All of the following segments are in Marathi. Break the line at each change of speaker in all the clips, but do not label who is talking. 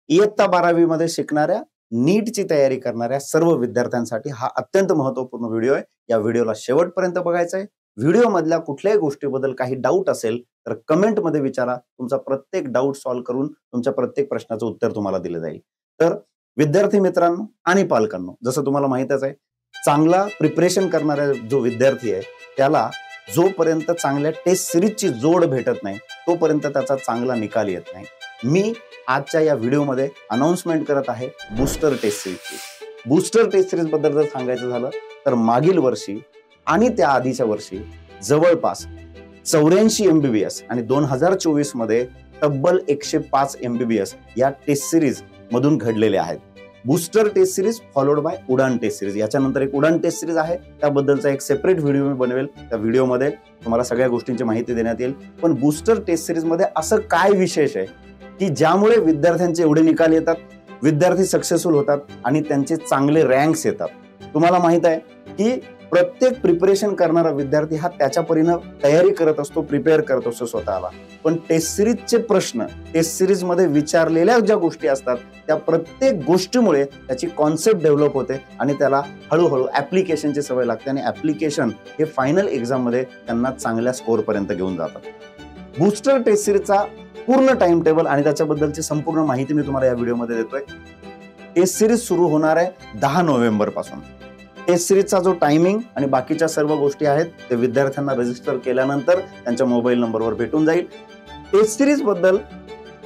इयत्ता 12वी मध्ये शिकणाऱ्या नीटची तयारी करणाऱ्या सर्व विद्यार्थ्यांसाठी हा अत्यंत महत्त्वपूर्ण व्हिडिओ आहे। या व्हिडिओला शेवटपर्यंत बघायचा आहे। व्हिडिओ मधल्या कुठल्याही गोष्टीबद्दल काही डाऊट असेल तर कमेंट मध्ये विचारा। तुमचा प्रत्येक डाऊट सॉल्व्ह करून तुमच्या प्रत्येक प्रश्नाचं उत्तर तुम्हाला दिलं जाईल। तर विद्यार्थी मित्रांनो आणि पालकांनो, जसं तुम्हाला माहितच आहे, चांगला प्रिपरेशन करणारा जो विद्यार्थी आहे त्याला जोपर्यंत चांगल्या टेस्ट सिरीजची जोड भेटत नाही तोपर्यंत त्याचा चांगला निकाल येत नाही। मी आजच्या या व्हिडिओमध्ये अनाउन्समेंट करत आहे बूस्टर टेस्ट सिरीजची। बूस्टर टेस्ट सिरीज बद्दल जर सांगायचं झालं तर मागील वर्षी आणि त्या आधीच्या वर्षी जवळपास 84 MBBS आणि 2024 मध्ये तब्बल 105 MBBS या टेस्ट सिरीज मधून घडलेले आहेत। Booster test series followed by Udaan test series, याच्यानंतर एक उडान टेस्ट सिरीज आहे, त्याबद्दलचा एक सेपरेट व्हिडिओ मी बनवेल। त्या व्हिडिओमध्ये तुम्हाला सगळ्या गोष्टींची माहिती देण्यात येईल। पण बूस्टर टेस्ट सिरीज मध्ये असं काय विशेष आहे की ज्यामुळे विद्यार्थ्यांचे एवढे निकाल येतात, विद्यार्थी सक्सेसफुल होतात आणि त्यांचे चांगले रँक्स येतात। तुम्हाला माहित आहे की प्रत्येक प्रिपरेशन करणारा विद्यार्थी हा त्याच्या परीने तयारी करत असतो, प्रिपेअर करत असतो स्वतःला। पण टेस्ट सिरीजचे प्रश्न, टेस्ट सिरीज मध्ये विचारलेल्या ज्या गोष्टी असतात त्या प्रत्येक गोष्टीमुळे त्याची कॉन्सेप्ट डेव्हलप होते आणि त्याला हळूहळू ऍप्लिकेशनची सवय लागते आणि ऍप्लिकेशन हे फायनल एक्झाम मध्ये त्यांना चांगल्या स्कोअर पर्यंत घेऊन जातात। बूस्टर टेस्ट सिरीजचा पूर्ण टाइम टेबल आणि त्याच्याबद्दलची संपूर्ण माहिती मी तुम्हाला या व्हिडिओमध्ये देतोय। टेस्ट सिरीज सुरू होणार आहे 10 नोव्हेंबर पासून। टेस्ट सिरीजचा जो टायमिंग आणि बाकीच्या सर्व गोष्टी आहेत ते विद्यार्थ्यांना रजिस्टर केल्यानंतर त्यांच्या मोबाईल नंबरवर भेटून जाईल। टेस्ट सिरीज बद्दल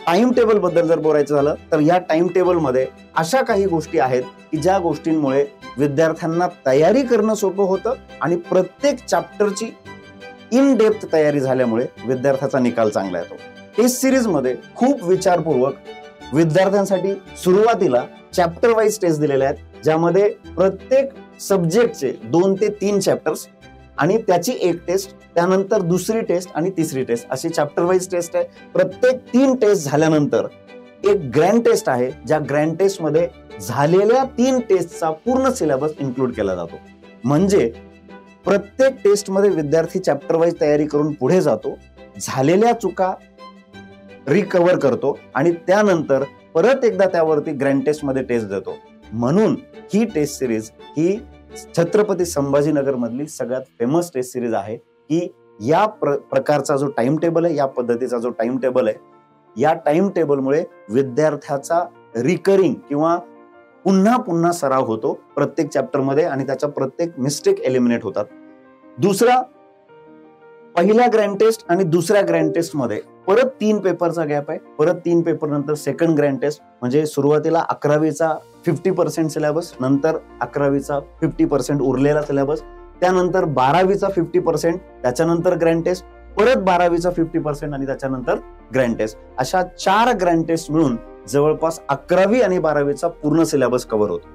टाइम टेबल बद्दल जर बोलायचं झालं तर या टाइम टेबल मध्ये अशा काही गोष्टी आहेत की ज्या गोष्टींमुळे विद्यार्थ्यांना तयारी करणं सोपं होतं आणि प्रत्येक चॅप्टरची इन डेप्थ तयारी झाल्यामुळे विद्यार्थ्याचा निकाल चांगला येतो। टेस्ट सिरीज मध्ये खूप विचारपूर्वक विद्यार्थ्यांसाठी सुरुवातीला चॅप्टर वाईज टेस्ट दिलेले आहेत, ज्यामध्ये प्रत्येक सब्जेक्टचे 2 ते 3 चॅप्टर्स आणि त्याची एक टेस्ट, त्यानंतर दुसरी टेस्ट आणि तिसरी टेस्ट अशी चॅप्टर वाईज टेस्ट आहे। प्रत्येक 3 टेस्ट झाल्यानंतर एक ग्रँड टेस्ट आहे, ज्या ग्रँड टेस्ट मध्ये झालेल्या 3 टेस्टचा पूर्ण सिलेबस इन्क्लूड केला जातो। म्हणजे प्रत्येक टेस्ट मध्ये विद्यार्थी चॅप्टर वाईज तयारी करून पुढे जातो, झालेल्या चुका रिकव्हर करतो आणि त्यानंतर परत एकदा त्यावरती ग्रँड टेस्ट मध्ये टेस्ट देतो। म्हणून ही टेस्ट सिरीज ही छत्रपती संभाजीनगर मधली सगळ्यात फेमस टेस्ट सिरीज आहे की या प्रकारचा जो टाइम टेबल आहे, या पद्धतीचा जो टाइम टेबल आहे, या टाइम टेबलमुळे विद्यार्थ्याचा रिकरिंग किंवा पुन्हा पुन्हा सराव होतो प्रत्येक चॅप्टर मध्ये आणि त्याच्या प्रत्येक मिस्टेक एलिमिनेट होतात। दुसरा, पहिल्या ग्रँड टेस्ट आणि दुसऱ्या ग्रँड टेस्ट मध्ये परत 3 पेपरचा गॅप आहे। परत 3 पेपर नंतर सेकंड ग्रँड टेस्ट, म्हणजे सुरुवातीला 11वीचा 50% सिलेबस, नंतर 11वीचा 50% उरलेला सिलेबस, त्यानंतर 12वीचा 50%, त्याच्यानंतर ग्रँड टेस्ट, परत 12वीचा 50% आणि त्याच्यानंतर ग्रँड टेस्ट, अशा 4 ग्रँड टेस्ट मिळून जवळपास 11वी आणि 12वीचा पूर्ण सिलेबस कव्हर होतो।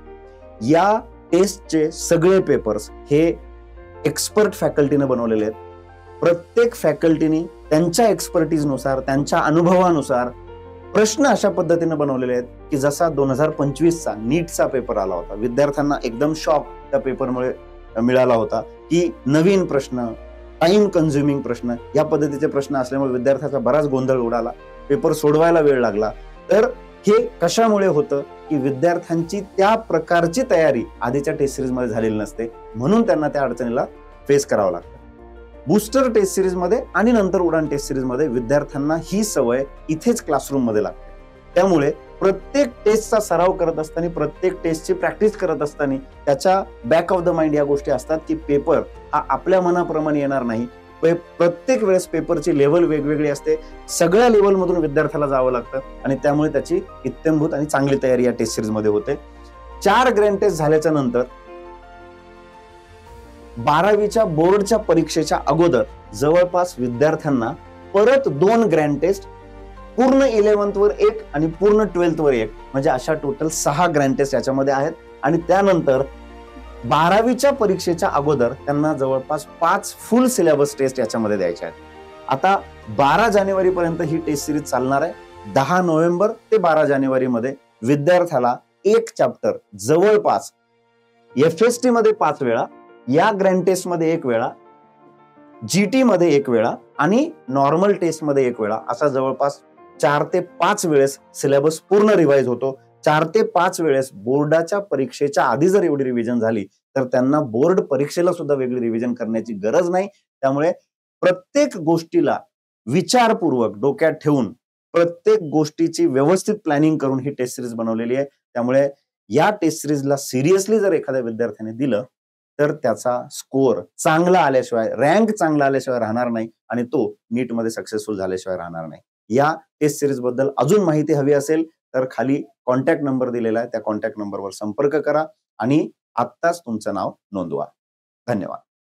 या टेस्टचे सगळे पेपर्स हे एक्सपर्ट फॅकल्टीने बनवलेले आहेत। प्रत्येक फॅकल्टीने त्यांच्या एक्सपर्टीजनुसार, त्यांच्या अनुभवानुसार प्रश्न अशा पद्धतीने बनवलेले आहेत की जसा 2025चा नीटचा पेपर आला होता, विद्यार्थ्यांना एकदम शॉक त्या पेपरमुळे मिळाला होता की नवीन प्रश्न, टाइम कन्झ्युमिंग प्रश्न, या पद्धतीचे प्रश्न असल्यामुळे विद्यार्थ्याचा बराच गोंधळ उडाला, पेपर सोडवायला वेळ लागला। तर हे कशामुळे होतं की विद्यार्थ्यांची त्या प्रकारची तयारी आधीच्या टेस्ट सिरीज मध्ये झालेली नसते, म्हणून त्यांना त्या अडचणीला फेस करावं लागतं। बूस्टर टेस्ट सिरीज मध्ये आणि नंतर उडान टेस्ट सिरीज मध्ये विद्यार्थ्यांना ही सवय इथेच क्लासरूम मध्ये लागते। त्यामुळे प्रत्येक टेस्टचा सराव करत असताना, प्रत्येक टेस्टची प्रॅक्टिस करत असताना त्याच्या बॅक ऑफ द माइंड या गोष्टी असतात की पेपर हा आपल्या मनाप्रमाणे येणार नाही। प्रत्येक वेळेस पेपरची लेवल वेगवेगळी असते, सगळ्या लेवल मधून विद्यार्थ्याला जावं लागतं आणि त्यामुळे त्याची इत्थंभूत आणि चांगली तयारी या टेस्ट सिरीज मध्ये होते। 4 ग्रँड टेस्ट झाल्याच्या नंतर 12वीच्या बोर्डच्या परीक्षेच्या अगोदर जवळपास विद्यार्थ्यांना परत 2 ग्रँड टेस्ट, पूर्ण 11th वर 1 आणि पूर्ण 12th वर 1, म्हणजे अशा टोटल 6 ग्रँड टेस्ट याच्यामध्ये आहेत। आणि त्यानंतर 12वीच्या परीक्षेच्या अगोदर त्यांना जवळपास 5 फुल सिलेबस टेस्ट याच्यामध्ये द्यायचे आहेत। आता 12 जानेवारी पर्यंत ही टेस्ट सिरीज चालणार आहे। 10 नोव्हेंबर ते 12 जानेवारी मध्ये विद्यार्थ्याला एक चॅप्टर जवळपास FST मध्ये 5 वेळा, या ग्रँड टेस्ट मध्ये 1 वेळा, GT मध्ये 1 वेळा आणि नॉर्मल टेस्ट मध्ये 1 वेळा, असा जवळपास 4 ते 5 वेळेस सिलेबस पूर्ण रिवाइज होतो. 4 ते 5 वेळेस बोर्डाच्या परीक्षेच्या आधी जर एवढी रिव्हिजन झाली तर त्यांना बोर्ड परीक्षेला सुद्धा वेगळी रिव्हिजन करण्याची गरज नाही. त्यामुळे प्रत्येक गोष्टीला विचारपूर्वक डोक्यात ठेवून प्रत्येक गोष्टीची व्यवस्थित प्लॅनिंग करून ही टेस्ट सिरीज बनवलेली आहे. त्यामुळे या टेस्ट सिरीजला सिरियसली जर एखाद्या विद्यार्थ्याने दिलं तर त्याचा स्कोअर चांगला आल्याशिवाय, रँक चांगला आल्याशिवाय राहणार नाही आणि तो नीटमध्ये सक्सेसफुल झाल्याशिवाय राहणार नाही. या टेस्ट सिरीज बद्दल अजून माहिती हवी असेल तर खाली कॉन्टॅक्ट नंबर दिलेला आहे, त्या कॉन्टॅक्ट नंबरवर संपर्क करा आणि आत्ताच तुमचं नाव नोंदवा. धन्यवाद.